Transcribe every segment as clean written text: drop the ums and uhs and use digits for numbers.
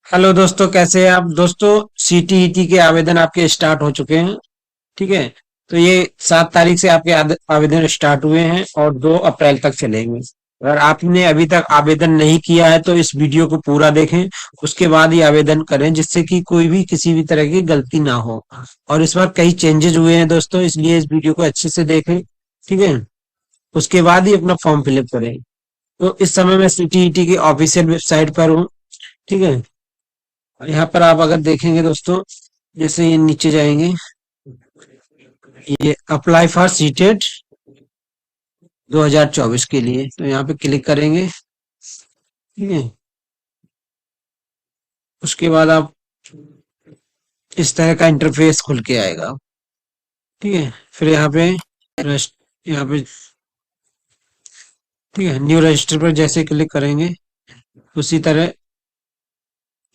Hello दोस्तों, कैसे हैं आप दोस्तों। सीटीईटी के आवेदन आपके स्टार्ट हो चुके हैं। ठीक है। तो ये 7 तारीख से आपके आवेदन स्टार्ट हुए हैं और 2 अप्रैल तक चलेंगे। अगर आपने अभी तक आवेदन नहीं किया है तो इस वीडियो को पूरा देखें। उसके बाद ही आवेदन करें, जिससे कि कोई भी किसी भी तरह की गलती ना हो। और इस बार कई चेंजेस हुए हैं दोस्तों, इसलिए इस वीडियो को अच्छे से देखें। ठीक है। उसके बाद ही अपना फॉर्म फिलअप करें। तो इस समय मैं सीटीईटी की ऑफिशियल वेबसाइट पर हूँ। ठीक है। यहाँ पर आप अगर देखेंगे दोस्तों, जैसे ये नीचे जाएंगे, ये अप्लाई फॉर सीटेट 2024 के लिए, तो यहाँ पे क्लिक करेंगे। ठीक है। उसके बाद आप इस तरह का इंटरफेस खुल के आएगा। ठीक है। फिर यहाँ पे यहाँ पे ठीक है, न्यू रजिस्टर पर जैसे क्लिक करेंगे, उसी तरह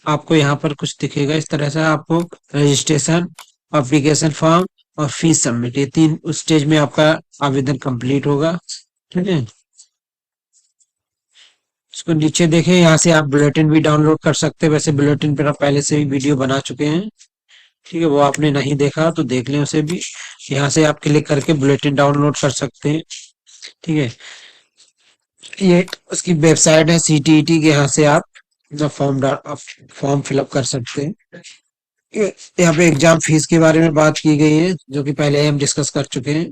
आपको यहाँ पर कुछ दिखेगा। इस तरह से आपको रजिस्ट्रेशन, एप्लीकेशन फॉर्म और फीस सबमिट, ये 3 स्टेज में आपका आवेदन कंप्लीट होगा। ठीक है। इसको नीचे देखें, यहाँ से आप बुलेटिन भी डाउनलोड कर सकते हैं। वैसे बुलेटिन पर आप पहले से ही वीडियो बना चुके हैं। ठीक है, वो आपने नहीं देखा तो देख लें उसे भी। यहाँ से आप क्लिक करके बुलेटिन डाउनलोड कर सकते हैं। ठीक है। ये उसकी वेबसाइट है सीटीईटी के, यहाँ से आप अपना फॉर्म फिलअप कर सकते हैं। यहाँ पे एग्जाम फीस के बारे में बात की गई है, जो कि पहले हम डिस्कस कर चुके हैं।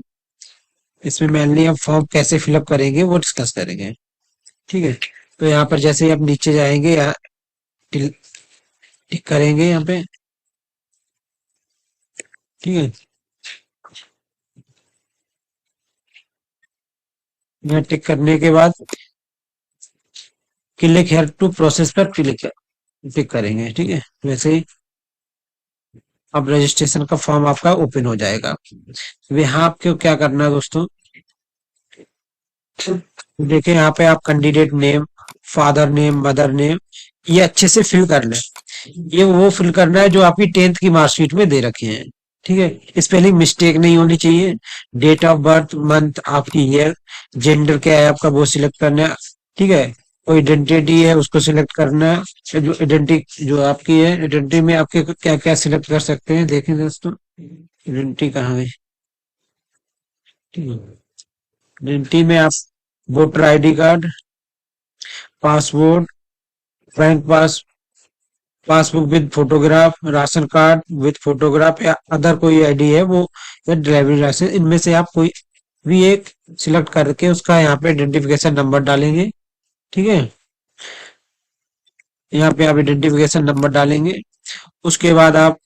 इसमें मेनली हम फॉर्म कैसे फिलअप करेंगे वो डिस्कस करेंगे। ठीक है। तो यहाँ पर जैसे ही आप नीचे जाएंगे, यहाँ टिक टिक करेंगे यहाँ पे। ठीक है। यहाँ टिक करने के बाद क्लिक हेयर टू प्रोसेस पर क्लिक करेंगे। ठीक है। वैसे ही अब रजिस्ट्रेशन का फॉर्म आपका ओपन हो जाएगा। अब यहाँ आपको क्या करना है दोस्तों, देखिए यहाँ पे आप candidate name, father name, mother name, ये अच्छे से फिल कर लें। ये वो फिल करना है जो आपकी 10th की मार्कशीट में दे रखे हैं। ठीक है। स्पेलिंग मिस्टेक नहीं होनी चाहिए। डेट ऑफ बर्थ, मंथ, आपकी ईयर, जेंडर क्या है आपका वो सिलेक्ट करना है। ठीक है। कोई आइडेंटिटी है उसको सिलेक्ट करना है। जो आइडेंटिटी जो आपकी है, आइडेंटिटी में आपके क्या क्या सिलेक्ट कर सकते हैं, देखें दोस्तों। आइडेंटिटी कहाँ है। ठीक है। आइडेंटिटी में आप voter ID card, passport, bank passbook with photograph, ration card with photograph, या अदर कोई आईडी है वो, या ड्राइविंग लाइसेंस, इनमें से आप कोई भी एक सिलेक्ट करके उसका यहाँ पे आइडेंटिफिकेशन नंबर डालेंगे। ठीक है। यहाँ पे आप आइडेंटिफिकेशन नंबर डालेंगे। उसके बाद आप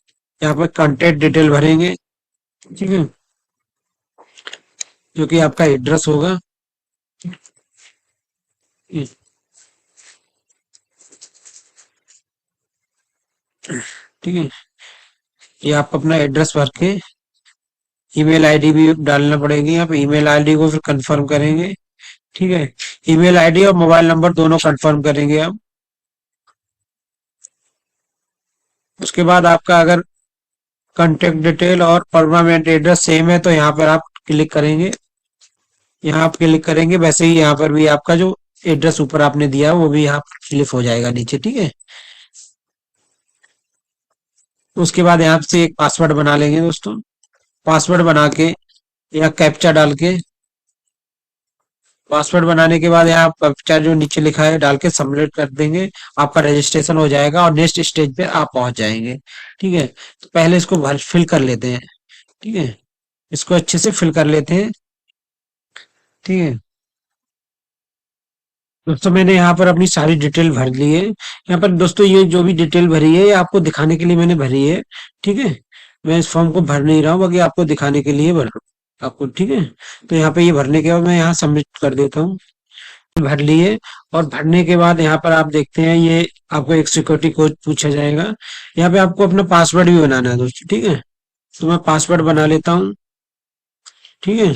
यहाँ पे कॉन्टेक्ट डिटेल भरेंगे। ठीक है। जो कि आपका एड्रेस होगा। ठीक है। ये आप अपना एड्रेस भर के ईमेल आईडी भी डालना पड़ेगी। आप ईमेल आईडी को फिर कंफर्म करेंगे। ठीक है। ईमेल आईडी और मोबाइल नंबर दोनों कंफर्म करेंगे आप। उसके बाद आपका अगर कॉन्टेक्ट डिटेल और परमानेंट एड्रेस सेम है तो यहाँ पर आप क्लिक करेंगे। यहाँ आप क्लिक करेंगे, वैसे ही यहाँ पर भी आपका जो एड्रेस ऊपर आपने दिया वो भी यहाँ क्लिक हो जाएगा नीचे। ठीक है। उसके बाद यहाँ से एक पासवर्ड बना लेंगे दोस्तों। पासवर्ड बना के या कैप्चा डाल के, पासवर्ड बनाने के बाद यहाँ कैप्चा जो नीचे लिखा है डाल के सबमिट कर देंगे। आपका रजिस्ट्रेशन हो जाएगा और नेक्स्ट स्टेज पे आप पहुंच जाएंगे। ठीक है। तो पहले इसको भर फिल कर लेते हैं। ठीक है। इसको अच्छे से फिल कर लेते हैं। ठीक है। दोस्तों मैंने यहाँ पर अपनी सारी डिटेल भर ली है। यहाँ पर दोस्तों ये जो भी डिटेल भरी है ये आपको दिखाने के लिए मैंने भरी है। ठीक है। मैं इस फॉर्म को भर नहीं रहा हूँ, बाकी आपको दिखाने के लिए भर रहा हूँ आपको। ठीक है। तो यहाँ पे ये भरने के बाद मैं यहाँ सबमिट कर देता हूँ। भर लिए। और भरने के बाद यहाँ पर आप देखते हैं, ये आपको एक सिक्योरिटी कोड पूछा जाएगा। यहाँ पे आपको अपना पासवर्ड भी बनाना है दोस्तों। ठीक है। तो मैं पासवर्ड बना लेता हूँ। ठीक है।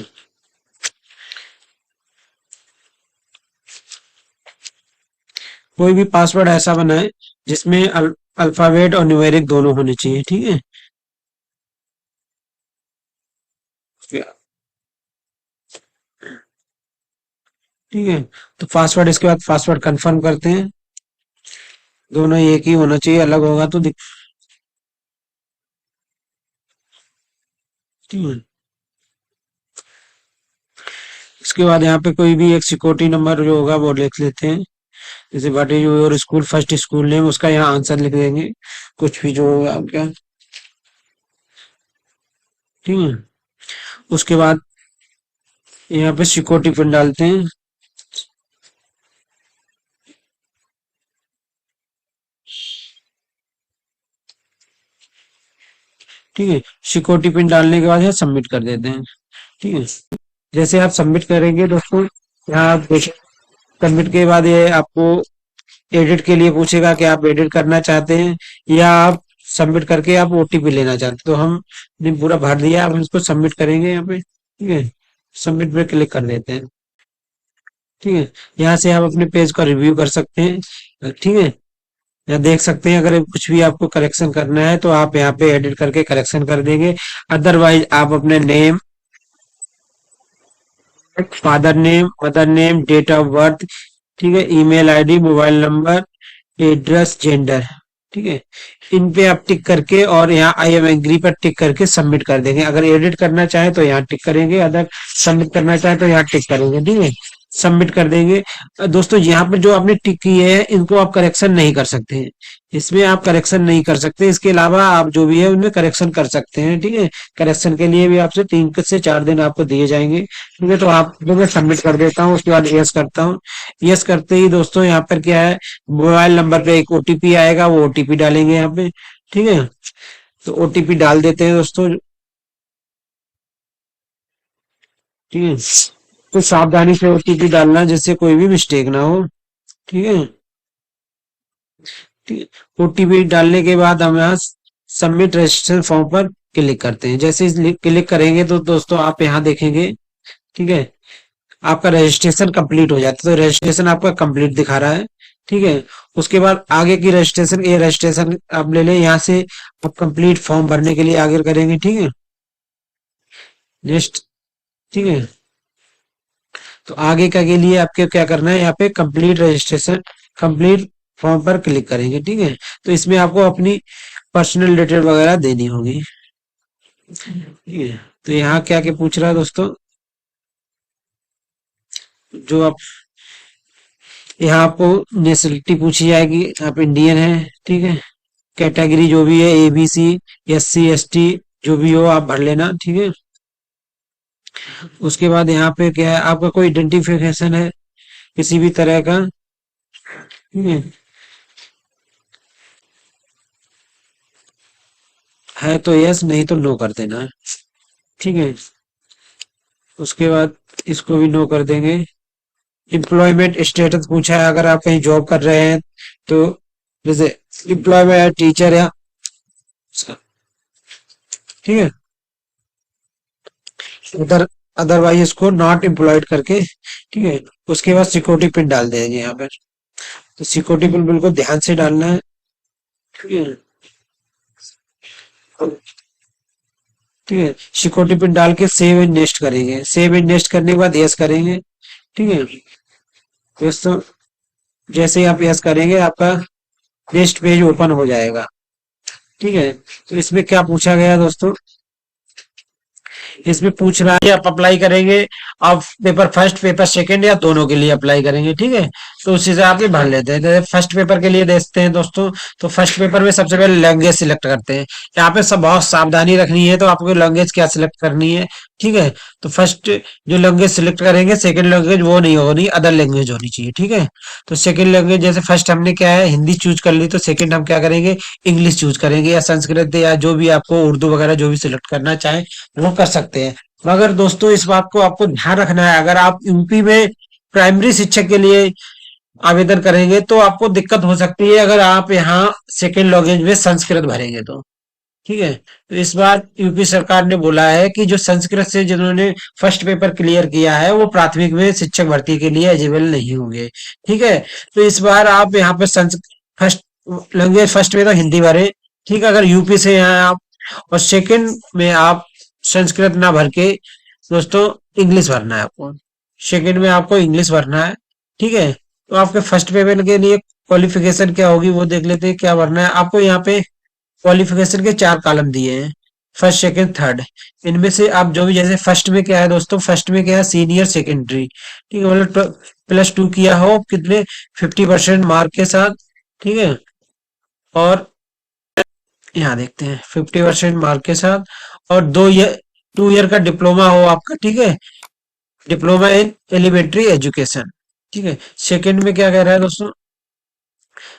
कोई भी पासवर्ड ऐसा बनाए जिसमें अल्फाबेट और न्यूमेरिक दोनों होने चाहिए। ठीक है। ठीक है। तो पासवर्ड, इसके बाद पासवर्ड कंफर्म करते हैं। दोनों एक ही होना चाहिए, अलग होगा तो दिक्कत है। इसके बाद यहाँ पे कोई भी एक सिक्योरिटी नंबर जो होगा वो लिख लेते हैं। जैसे what is your school first school name, उसका यहाँ आंसर लिख देंगे, कुछ भी जो होगा आपका। ठीक है। उसके बाद यहाँ पे सिक्योरिटी पिन डालते हैं। ठीक है। सिक्योरिटी पिन डालने के बाद यहाँ सबमिट कर देते हैं। ठीक है। जैसे आप सबमिट करेंगे दोस्तों, यहाँ आप देखिए, सबमिट के बाद ये आपको एडिट के लिए पूछेगा कि आप एडिट करना चाहते हैं या आप सबमिट करके आप ओटीपी लेना चाहते हैं। तो हमने पूरा भर दिया, अब इसको सबमिट करेंगे यहाँ पे। ठीक है। सबमिट पे क्लिक कर देते हैं। ठीक है। यहाँ से आप अपने पेज का रिव्यू कर सकते हैं। ठीक है। या देख सकते हैं, अगर कुछ भी आपको करेक्शन करना है तो आप यहाँ पे एडिट करके करेक्शन कर देंगे। अदरवाइज आप अपने name, father name, mother name, date of birth, ठीक है, email ID, mobile number, address, gender, ठीक है, इन पे आप टिक करके और यहाँ आई एम एग्री पर टिक करके सबमिट कर देंगे। अगर एडिट करना चाहे तो यहाँ टिक करेंगे, अगर सबमिट करना चाहे तो यहाँ टिक करेंगे। ठीक है। सबमिट कर देंगे। दोस्तों यहाँ पे जो आपने टिक किए हैं इनको आप करेक्शन नहीं कर सकते हैं, इसमें आप करेक्शन नहीं कर सकते। इसके अलावा आप जो भी है उनमें करेक्शन कर सकते हैं। ठीक है। करेक्शन के लिए भी आपसे 3 से 4 दिन आपको दिए जाएंगे। ठीक है। तो आप मैं सबमिट कर देता हूँ, उसके बाद यस करता हूँ। यस करते ही दोस्तों यहाँ पर क्या है, मोबाइल नंबर पे एक ओटीपी आएगा, वो ओटीपी डालेंगे यहाँ पे। ठीक है। तो ओटीपी डाल देते हैं दोस्तों। ठीक है। तो सावधानी से ओटीपी डालना जिससे कोई भी मिस्टेक ना हो। ठीक है। ठीक है। ओटीपी डालने के बाद हम यहाँ सबमिट रजिस्ट्रेशन फॉर्म पर क्लिक करते हैं। जैसे क्लिक करेंगे तो दोस्तों आप यहाँ देखेंगे, ठीक है, आपका रजिस्ट्रेशन कंप्लीट हो जाता है। तो रजिस्ट्रेशन आपका कंप्लीट दिखा रहा है। ठीक है। उसके बाद आगे की रजिस्ट्रेशन, ये रजिस्ट्रेशन आप ले लें यहाँ से। आप कंप्लीट फॉर्म भरने के लिए आगे करेंगे। ठीक है। नेक्स्ट। ठीक है। तो आगे का के लिए आपके क्या करना है, यहाँ पे कंप्लीट रजिस्ट्रेशन, कंप्लीट फॉर्म पर क्लिक करेंगे। ठीक है। तो इसमें आपको अपनी पर्सनल डिटेल वगैरह देनी होगी। ठीक है। तो यहाँ क्या क्या पूछ रहा है दोस्तों, जो आप यहाँ आपको नेशनलिटी पूछी जाएगी, आप इंडियन है। ठीक है। कैटेगरी जो भी है, एबीसी, एससी, एसटी, जो भी हो आप भर लेना। ठीक है। उसके बाद यहाँ पे क्या है, आपका कोई आइडेंटिफिकेशन है किसी भी तरह का। ठीक है तो यस, नहीं तो नो कर देना। ठीक है। उसके बाद इसको भी नो कर देंगे। एम्प्लॉयमेंट स्टेटस पूछा है, अगर आप कहीं जॉब कर रहे हैं तो जैसे एम्प्लॉयमेंट टीचर या, ठीक है, उधर, अदरवाइज इसको नॉट एम्प्लॉयड करके, ठीक है, उसके बाद सिक्योरिटी पिन डाल देंगे यहाँ पर। तो सिक्योरिटी पिन बिल्कुल ध्यान से डालना है। ठीक है। ठीक है। सिक्योरिटी पिन डाल के सेव एंड नेक्स्ट करेंगे। सेव एंड नेक्स्ट करने के बाद यस करेंगे। ठीक है। दोस्तों जैसे ही आप यस करेंगे आपका नेक्स्ट पेज ओपन हो जाएगा। ठीक है। तो इसमें क्या पूछा गया दोस्तों, इसमें पूछ रहा है कि आप अप्लाई करेंगे, आप पेपर फर्स्ट, पेपर सेकंड या दोनों के लिए अप्लाई करेंगे। ठीक है। तो उस हिसाब से भर लेते हैं। जैसे फर्स्ट पेपर के लिए देखते हैं दोस्तों, तो फर्स्ट पेपर में सबसे पहले लैंग्वेज सिलेक्ट करते हैं। यहाँ पे सब बहुत सावधानी रखनी है, तो आपको लैंग्वेज क्या सिलेक्ट करनी है। ठीक है। तो फर्स्ट जो लैंग्वेज सिलेक्ट करेंगे, सेकंड लैंग्वेज वो नहीं होनी, अदर लैंग्वेज होनी चाहिए। ठीक है। तो सेकंड लैंग्वेज, जैसे फर्स्ट हमने क्या है हिंदी चूज कर ली, तो सेकंड हम क्या करेंगे, इंग्लिश चूज करेंगे, या संस्कृत, या जो भी आपको उर्दू वगैरह जो भी सिलेक्ट करना चाहे वो कर सकते हैं। मगर दोस्तों इस बात को आपको ध्यान रखना है, अगर आप यूपी में प्राइमरी शिक्षक के लिए आवेदन करेंगे तो आपको दिक्कत हो सकती है, अगर आप यहाँ सेकेंड लैंग्वेज में संस्कृत भरेंगे तो। ठीक है। तो इस बार यूपी सरकार ने बोला है कि जो संस्कृत से जिन्होंने फर्स्ट पेपर क्लियर किया है वो प्राथमिक में शिक्षक भर्ती के लिए एलिजिबल नहीं होंगे। ठीक है। तो इस बार आप यहाँ पे फर्स्ट लैंग्वेज, फर्स्ट में तो हिंदी भरे। ठीक है। अगर यूपी से हैं आप, और सेकंड में आप संस्कृत ना भर के दोस्तों इंग्लिश भरना है आपको। सेकंड में आपको इंग्लिश भरना है। ठीक है। तो आपके फर्स्ट पेपर के लिए क्वालिफिकेशन क्या होगी वो देख लेते हैं, क्या भरना है आपको। यहाँ पे क्वालिफिकेशन के 4 कॉलम दिए हैं, फर्स्ट सेकंड थर्ड। इनमें से आप जो भी, जैसे फर्स्ट में क्या है दोस्तों, फर्स्ट में क्या है, सीनियर सेकेंडरी, ठीक है, मतलब +2 किया हो कितने, 50% मार्क के साथ, ठीक है। और यहाँ देखते हैं 50% मार्क के साथ, और 2 ईयर का डिप्लोमा हो आपका, ठीक है, डिप्लोमा इन एलिमेंट्री एजुकेशन, ठीक है। सेकंड में क्या कह रहा है दोस्तों,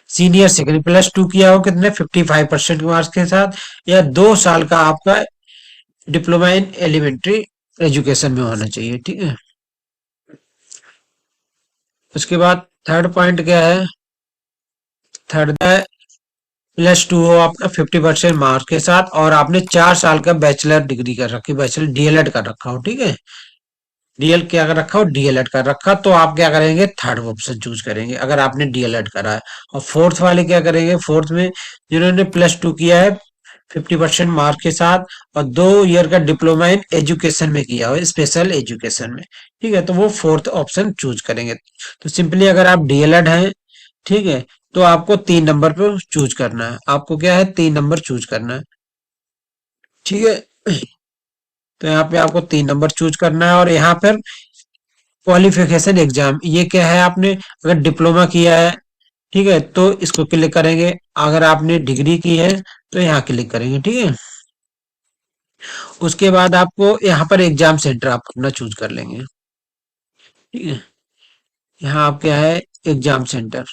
सीनियर सेकेंडरी +2 किया हो कितने, 55% मार्क्स के साथ, या 2 साल का आपका डिप्लोमा इन एलिमेंट्री एजुकेशन में होना चाहिए, ठीक है। उसके बाद थर्ड पॉइंट क्या है, थर्ड है +2 हो आपका 50% मार्क्स के साथ, और आपने 4 साल का बैचलर डिग्री कर रखी, बैचलर डीएलएड कर रखा हो, ठीक है। डीएल क्या कर रखा हो, डीएलएड कर रखा, तो आप क्या करेंगे, थर्ड ऑप्शन चूज करेंगे अगर आपने डीएलएड करा है। और फोर्थ वाले क्या करेंगे, फोर्थ में जिन्होंने +2 किया है 50% मार्क के साथ, और 2 ईयर का डिप्लोमा इन एजुकेशन में किया हो, स्पेशल एजुकेशन में, ठीक है, तो वो फोर्थ ऑप्शन चूज करेंगे। तो सिंपली अगर आप डीएलएड हैं, ठीक है, तो आपको 3 नंबर पे चूज करना है, आपको क्या है, 3 नंबर चूज करना है, ठीक है। तो यहाँ पे आपको 3 नंबर चूज करना है, और यहाँ पर क्वालिफिकेशन एग्जाम ये क्या है, आपने अगर डिप्लोमा किया है, ठीक है, तो इसको क्लिक करेंगे। अगर आपने डिग्री की है तो यहाँ क्लिक करेंगे, ठीक है। उसके बाद आपको यहाँ पर एग्जाम सेंटर आप अपना चूज कर लेंगे, ठीक है। यहाँ आप क्या है, एग्जाम सेंटर,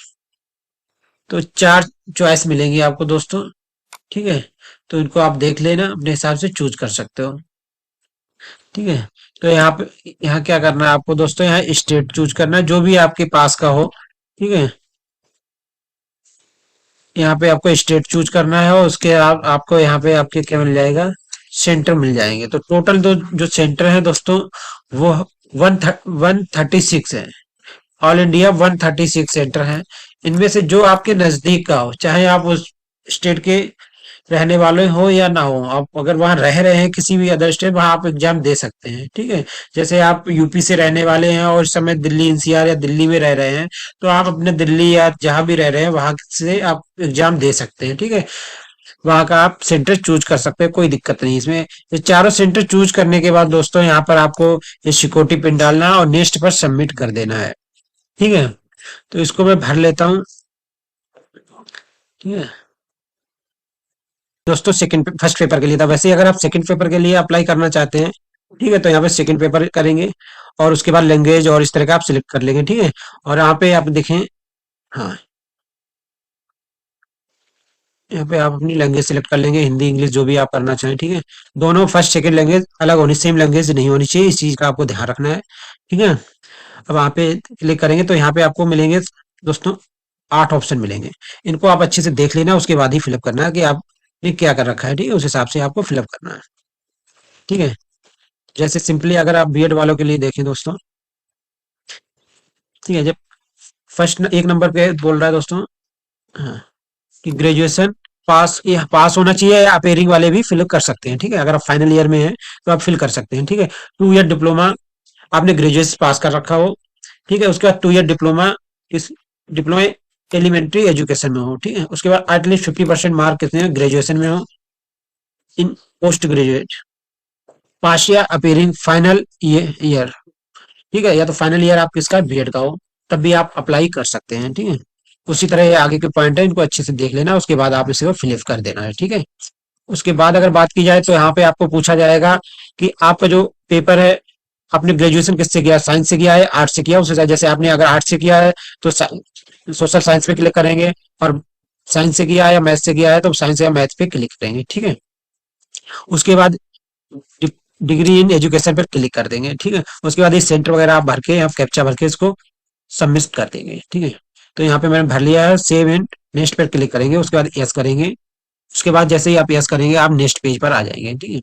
तो 4 चॉइस मिलेंगी आपको दोस्तों, ठीक है। तो इनको आप देख लेना, अपने हिसाब से चूज कर सकते हो, ठीक है। तो यहाँ पे, यहाँ क्या करना है आपको दोस्तों, यहाँ स्टेट चूज करना है जो भी आपके पास का हो, ठीक है। यहाँ पे आपको स्टेट चूज करना है, और उसके आपको यहाँ पे आपके क्या मिल जाएगा, सेंटर मिल जाएंगे। तो टोटल जो सेंटर है दोस्तों, वो 136 है, ऑल इंडिया 136 सेंटर है। इनमें से जो आपके नजदीक का हो, चाहे आप उस स्टेट के रहने वाले हो या ना हो, आप अगर वहां रह रहे हैं किसी भी अदर स्टेट, वहां आप एग्जाम दे सकते हैं, ठीक है। जैसे आप यूपी से रहने वाले हैं और इस समय दिल्ली एनसीआर या दिल्ली में रह रहे हैं, तो आप अपने दिल्ली या जहां भी रह रहे हैं वहां से आप एग्जाम दे सकते हैं, ठीक है। वहां का आप सेंटर चूज कर सकते हैं, कोई दिक्कत नहीं इसमें। ये चारों सेंटर चूज करने के बाद दोस्तों, यहाँ पर आपको ये सिक्योरिटी पिन डालना है और नेक्स्ट पर सबमिट कर देना है, ठीक है। तो इसको मैं भर लेता हूँ, ठीक है दोस्तों। सेकंड फर्स्ट पेपर के लिए था, वैसे ही अगर आप सेकंड पेपर के लिए अप्लाई करना चाहते हैं, ठीक है, तो यहाँ पे सेकंड पेपर करेंगे, और उसके बाद लैंग्वेज और इस तरह का आप सिलेक्ट कर लेंगे, ठीक है। और यहाँ पे आप देखें, हाँ, यहाँ पे आप अपनी लैंग्वेज सिलेक्ट कर लेंगे, हिंदी इंग्लिश जो भी आप करना चाहें, ठीक है। दोनों फर्स्ट सेकंड लैंग्वेज अलग होनी, सेम लैंग्वेज नहीं होनी चाहिए, इस चीज का आपको ध्यान रखना है, ठीक है। अब वहाँ पे क्लिक करेंगे तो यहाँ पे आपको मिलेंगे दोस्तों 8 ऑप्शन मिलेंगे। इनको आप अच्छे से देख लेना, उसके बाद ही फिलअप करना है कि आपने क्या कर रखा है, ठीक है, उस हिसाब से आपको फिलअप करना है, ठीक है। जैसे सिंपली अगर आप बीएड वालों के लिए देखें दोस्तों, ठीक है, जब फर्स्ट 1 नंबर पे बोल रहा है दोस्तों, हाँ, कि ग्रेजुएशन पास, ये पास होना चाहिए, या अपेयरिंग वाले भी फिल कर सकते हैं, ठीक है। अगर आप फाइनल ईयर में हैं तो आप फिल कर सकते हैं, ठीक है। 2 ईयर डिप्लोमा, आपने ग्रेजुएशन पास कर रखा हो, ठीक है। उसके बाद 2 ईयर डिप्लोमा, इस डिप्लोमा एलिमेंट्री एजुकेशन में हो, ठीक है। उसके बाद एटलीस्ट 50% मार्क कितने हैं, ग्रेजुएशन में हो, इन पोस्ट ग्रेजुएट, पास या अपेयरिंग फाइनल ईयर, ठीक है, या तो फाइनल ईयर आप किसका, बीएड का हो, तब भी आप अप्लाई कर सकते हैं, ठीक है। उसी तरह ये आगे के पॉइंट है, इनको अच्छे से देख लेना, उसके बाद आप इसे फिलअप कर देना है, ठीक है। उसके बाद अगर बात की जाए तो यहाँ पे आपको पूछा जाएगा कि आपका जो पेपर है, आपने ग्रेजुएशन किससे किया है, साइंस से किया है, आर्ट्स से किया, उससे जैसे आपने अगर आर्ट्स से किया है तो सोशल साइंस पे क्लिक करेंगे, और साइंस से किया है या मैथ से किया है तो साइंस या मैथ पे क्लिक करेंगे, ठीक है। उसके बाद डिग्री इन एजुकेशन पर क्लिक कर देंगे, ठीक है। उसके बाद ये सेंटर वगैरह आप भर के, आप कैप्चा भर के इसको सबमिट कर देंगे, ठीक है। तो यहाँ पे मैंने भर लिया है, सेव एंड नेक्स्ट पर क्लिक करेंगे, उसके बाद यस करेंगे। उसके बाद जैसे ही आप यस करेंगे, आप नेक्स्ट पेज पर आ जाएंगे, ठीक है।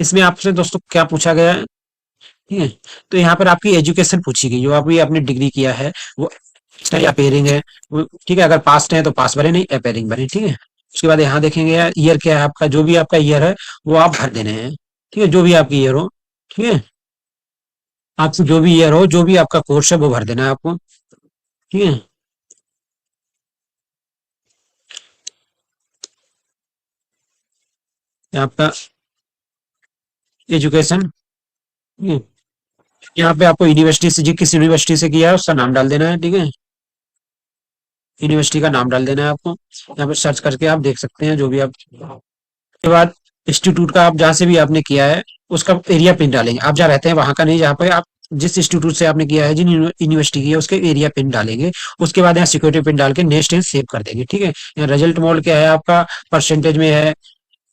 इसमें आपसे दोस्तों क्या पूछा गया है, ठीक है, तो यहाँ पर आपकी एजुकेशन पूछी गई, जो आपने अपनी डिग्री किया है वो अपेयरिंग है, ठीक है। अगर पास्ट है तो पास भरे, नहीं अपेयरिंग भरे, ठीक है। उसके बाद यहाँ देखेंगे ईयर क्या है आपका, जो भी आपका ईयर है वो आप भर देने हैं, ठीक है, जो भी आपकी ईयर हो, ठीक है। आपकी जो भी ईयर हो, जो भी आपका कोर्स है वो भर देना है आपको, ठीक है। ये आपका एजुकेशन। यहाँ पे आपको यूनिवर्सिटी से, जी किस यूनिवर्सिटी से किया है उसका नाम डाल देना है, ठीक है। यूनिवर्सिटी का नाम डाल देना है आपको। यहाँ पे सर्च करके आप देख सकते हैं जो भी आप। के बाद इंस्टीट्यूट का, आप जहाँ से भी आपने किया है उसका एरिया पिन डालेंगे। आप जहाँ रहते हैं वहां का नहीं, जहाँ पे आप जिस इंस्टीट्यूट से आपने किया है, जिन यूनिवर्सिटी की है, उसके एरिया पिन डालेंगे। उसके बाद यहाँ सिक्योरिटी पिन डाल के नेक्स्ट एंड सेव कर देंगे, ठीक है। यहाँ रिजल्ट मोड क्या है आपका, परसेंटेज में है,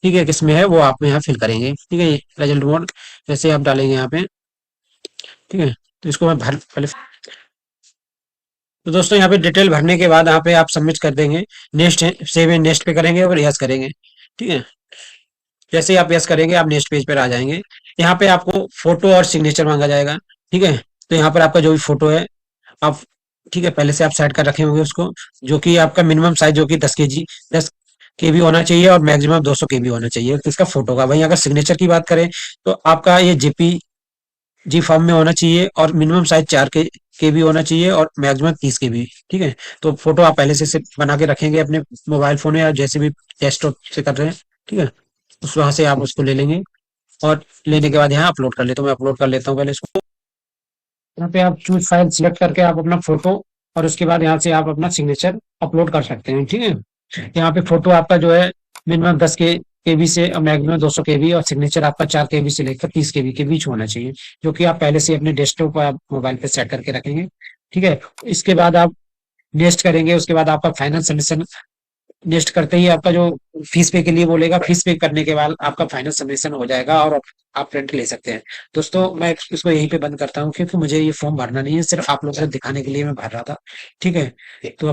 ठीक है, किस में है वो आप यहाँ फिल करेंगे, ठीक है। रिजल्ट मोड जैसे आप डालेंगे यहाँ पे, ठीक है। तो इसको मैं भर पहले। तो दोस्तों यहाँ पे डिटेल भरने के बाद यहाँ पे आप सबमिट कर देंगे। नेक्स्ट सेव एंड नेक्स्ट पे करेंगे और यस करेंगे, ठीक है। जैसे ही आप यस करेंगे आप नेक्स्ट पेज पर आ जाएंगे। यहाँ पे आपको फोटो और सिग्नेचर मांगा जाएगा, ठीक है। तो यहाँ पर आपका जो भी फोटो है आप, ठीक है, पहले से आप सेट कर रखे होंगे उसको। जो कि आपका मिनिमम साइज जो कि 10 केजी, 10 केबी होना चाहिए और मैक्सिमम 200 केबी होना चाहिए इसका फोटो का। वहीं अगर सिग्नेचर की बात करें तो आपका ये जेपीजी फॉर्म में होना चाहिए और मिनिमम साइज 4 केबी होना चाहिए और मैक्सिमम 30 केबी, ठीक है। तो फोटो आप पहले से बना के रखेंगे अपने मोबाइल फोन या जैसे भी डेस्कटॉप से कर रहे हैं, ठीक है। उस वहां से आप उसको ले लेंगे और लेने के बाद यहाँ अपलोड कर लेता हूँ। मैं अपलोड कर लेता हूँ पहले इसको। यहाँ पे आप चूज फाइल सिलेक्ट करके आप अपना फोटो और उसके बाद यहाँ से आप अपना सिग्नेचर अपलोड कर सकते हैं, ठीक है। यहाँ पे फोटो आपका जो है मिनिमम 10 केबी से मैक्सिमम 200 केबी और सिग्नेचर आपका 4 केबी से लेकर 30 केबी के बीच होना चाहिए, जो कि आप पहले से अपने डेस्कटॉप पर मोबाइल पे सेट करके रखेंगे, ठीक है। इसके बाद आप नेक्स्ट करेंगे। उसके बाद आपका फाइनल सबमिशन नेक्स्ट करते ही आपका जो फीस पे के लिए बोलेगा, फीस पे करने के बाद आपका फाइनल सबमिशन हो जाएगा और आप प्रिंट ले सकते हैं। दोस्तों मैं इसको यहीं पे बंद करता हूँ क्योंकि मुझे ये फॉर्म भरना नहीं है, सिर्फ आप लोगों को दिखाने के लिए मैं भर रहा था, ठीक है। तो